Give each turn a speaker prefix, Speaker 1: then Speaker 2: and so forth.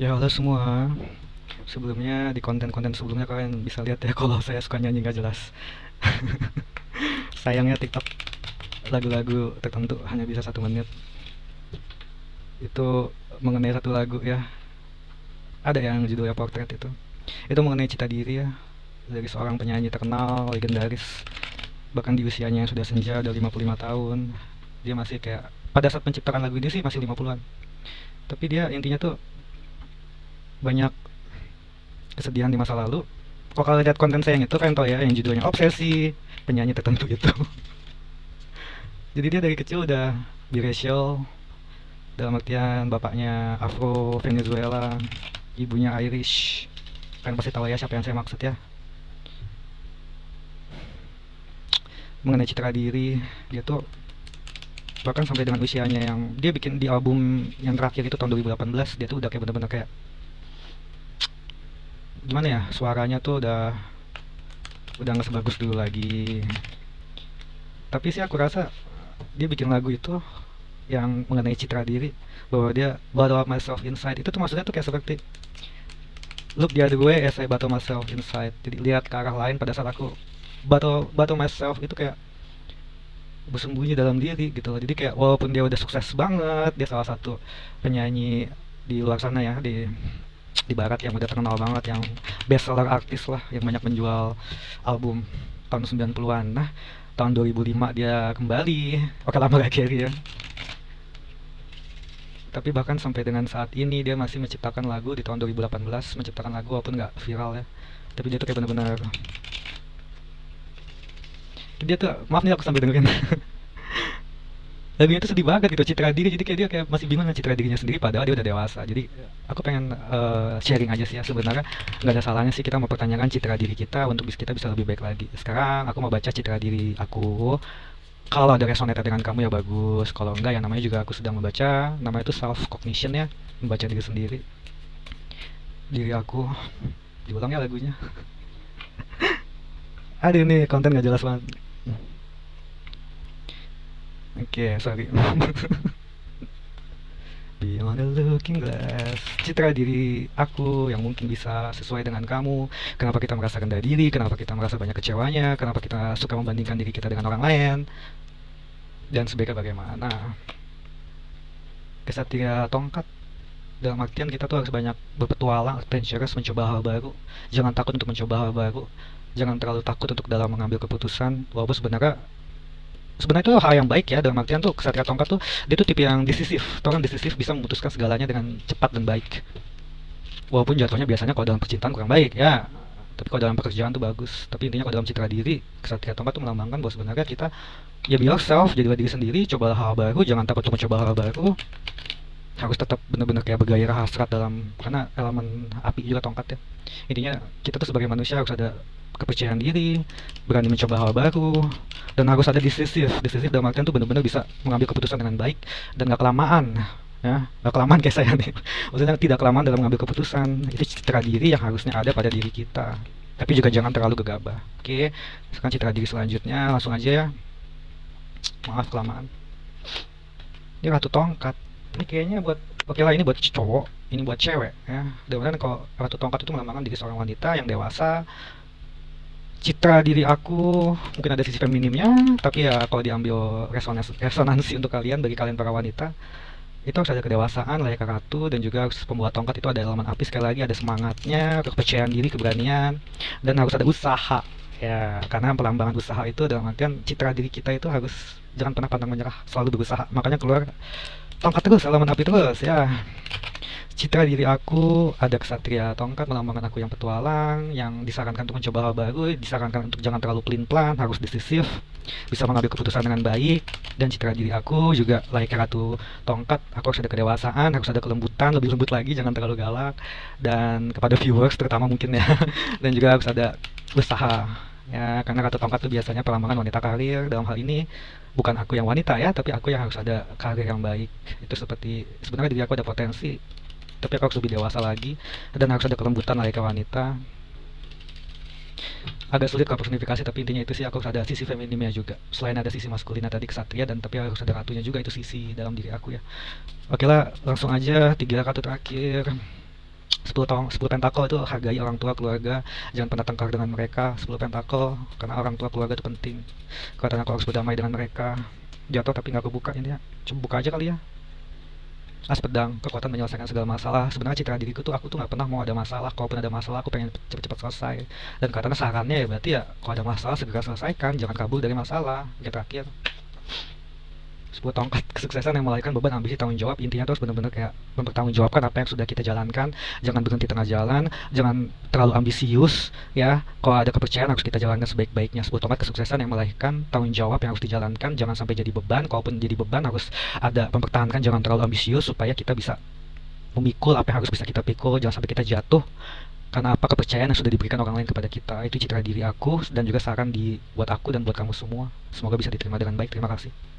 Speaker 1: Ya halo semua. Sebelumnya di konten-konten sebelumnya kalian bisa lihat ya kalau saya suka nyanyi nggak jelas. Sayangnya TikTok lagu-lagu tertentu hanya bisa 1 menit. Itu mengenai satu lagu ya. Ada yang judulnya Portrait itu. Itu mengenai cita diri ya dari seorang penyanyi terkenal, legendaris. Bahkan di usianya yang sudah senja, udah 55 tahun. Dia masih kayak pada saat menciptakan lagu ini sih masih 50-an. Tapi dia intinya tuh banyak kesedihan di masa lalu. Kalau kalian lihat konten saya yang itu kalian tahu ya yang judulnya obsesi penyanyi tertentu itu. Jadi dia dari kecil udah biracial, dalam artian bapaknya Afro Venezuela, ibunya Irish. Kalian pasti tahu ya siapa yang saya maksud ya. Mengenai citra diri, dia tuh bahkan sampai dengan usianya yang dia bikin di album yang terakhir itu tahun 2018, dia tuh udah kayak bener-bener kayak gimana ya, suaranya tuh udah nggak sebagus dulu lagi. Tapi sih aku rasa dia bikin lagu itu yang mengenai citra diri, bahwa dia battle up myself inside, itu tuh maksudnya tuh kayak seperti look the other way as I battle myself inside. Jadi lihat ke arah lain pada saat aku battle battle myself itu kayak bersembunyi dalam diri gitu loh. Jadi kayak walaupun dia udah sukses banget, dia salah satu penyanyi di luar sana ya, di barat yang udah terkenal banget, yang best seller artis lah, yang banyak menjual album tahun 90-an. Nah, tahun 2005 dia kembali. Oke, lama gak carry ya. Tapi bahkan sampai dengan saat ini dia masih menciptakan lagu di tahun 2018, menciptakan lagu walaupun nggak viral ya. Tapi dia tuh kayak benar-benar, dia tuh, maaf nih aku sambil dengerin. Lagunya tuh sedih banget gitu, citra diri, jadi kayak dia kayak masih bingung dengan citra dirinya sendiri padahal dia udah dewasa. Jadi aku pengen sharing aja sih ya, sebenarnya nggak ada salahnya sih kita mempertanyakan citra diri kita untuk kita bisa lebih baik lagi. Sekarang aku mau baca citra diri aku. Kalau ada resonate dengan kamu ya bagus, kalau enggak ya namanya juga aku sedang membaca, namanya itu self cognition ya, membaca diri sendiri. Diri aku, diulang ya lagunya. Aduh nih konten gak jelas banget. Oke, sorry. Beyond the looking glass, citra diri aku yang mungkin bisa sesuai dengan kamu. Kenapa kita merasa rendah diri, kenapa kita merasa banyak kecewanya, kenapa kita suka membandingkan diri kita dengan orang lain, dan sebaiknya bagaimana. Kesatria tongkat, dalam artian kita tuh harus banyak berpetualang, adventurous, mencoba hal baru. Jangan takut untuk mencoba hal baru, jangan terlalu takut untuk dalam mengambil keputusan. Walaupun sebenarnya sebenarnya itu hal yang baik ya, dalam artian tuh kesatria tongkat tuh dia tuh tipe yang decisif. Orang decisif bisa memutuskan segalanya dengan cepat dan baik. Walaupun jatuhnya biasanya kalau dalam percintaan kurang baik ya, tapi kalau dalam pekerjaan tuh bagus. Tapi intinya kalau dalam citra diri, kesatria tongkat tuh melambangkan bahwa sebenarnya kita ya be yourself, jadilah diri sendiri, coba hal baru, jangan takut untuk mencoba hal baru. Harus tetap benar-benar kayak bergairah, hasrat, dalam karena elemen api juga tongkat ya. Intinya kita tuh sebagai manusia harus ada kepercayaan diri, berani mencoba hal baru, dan harus ada decisif dalam artian tuh benar-benar bisa mengambil keputusan dengan baik dan gak kelamaan ya, gak kelamaan kayak saya nih. Maksudnya tidak kelamaan dalam mengambil keputusan. Itu citra diri yang harusnya ada pada diri kita, tapi juga jangan terlalu gegabah. Oke, sekarang citra diri selanjutnya langsung aja ya. Maaf kelamaan. Ini ratu tongkat, ini kayaknya buat, oke lah ini buat cowok, ini buat cewek ya. Mudah-mudahan kalau ratu tongkat itu melambangkan diri seorang wanita yang dewasa. Citra diri aku mungkin ada sisi feminimnya, tapi ya kalau diambil resonansi untuk kalian, bagi kalian para wanita, itu harus ada kedewasaan layaknya ratu, dan juga harus pembawa tongkat itu ada elemen api, sekali lagi ada semangatnya, kepercayaan diri, keberanian, dan harus ada usaha ya, karena pelambangan usaha itu dalam artian citra diri kita itu harus jangan pernah pantang menyerah, selalu berusaha, makanya keluar tongkat terus, elemen api terus ya. Citra diri aku ada kesatria tongkat, melambangkan aku yang petualang, yang disarankan untuk mencoba hal baru, disarankan untuk jangan terlalu pelin-pelan, harus decisif, bisa mengambil keputusan dengan baik. Dan citra diri aku juga layaknya ratu tongkat, aku harus ada kedewasaan, harus ada kelembutan, lebih lembut lagi, jangan terlalu galak. Dan kepada viewers terutama mungkin ya, dan juga harus ada usaha ya, karena ratu tongkat itu biasanya perlambangan wanita karir. Dalam hal ini bukan aku yang wanita ya, tapi aku yang harus ada karir yang baik. Itu seperti sebenarnya diri aku ada potensi, tapi aku harus lebih dewasa lagi, dan harus ada kelembutan layaknya wanita. Agak sulit kalau personifikasi, tapi intinya itu sih, aku harus ada sisi feminimnya juga, selain ada sisi maskulina tadi kesatria, dan tapi harus ada ratunya juga, itu sisi dalam diri aku ya. Oke lah, langsung aja 3 kartu terakhir. 10 pentakel itu hargai orang tua keluarga, jangan pernah tengkar dengan mereka. 10 pentakel, karena orang tua keluarga itu penting. Katanya aku harus berdamai dengan mereka. Jatuh tapi nggak kebuka ini ya, coba buka aja kali ya. As pedang, kekuatan menyelesaikan segala masalah. Sebenarnya citra diriku tuh, aku tuh nggak pernah mau ada masalah. Kalaupun ada masalah, aku pengen cepet-cepet selesai. Dan katanya sarannya ya berarti ya, kalau ada masalah segera selesaikan, jangan kabur dari masalah. Yang terakhir, 10 tongkat kesuksesan yang melahirkan beban ambisi tanggung jawab. Intinya terus benar-benar kayak mempertanggungjawabkan apa yang sudah kita jalankan, jangan berhenti tengah jalan, jangan terlalu ambisius ya. Kalau ada kepercayaan harus kita jalankan sebaik-baiknya. 10 tongkat kesuksesan yang melahirkan tanggung jawab yang harus dijalankan, jangan sampai jadi beban. Kalaupun jadi beban harus ada mempertahankan, jangan terlalu ambisius supaya kita bisa memikul apa yang harus bisa kita pikul, jangan sampai kita jatuh karena apa kepercayaan yang sudah diberikan orang lain kepada kita. Itu citra diri aku dan juga saran buat aku dan buat kamu semua. Semoga bisa diterima dengan baik. Terima kasih.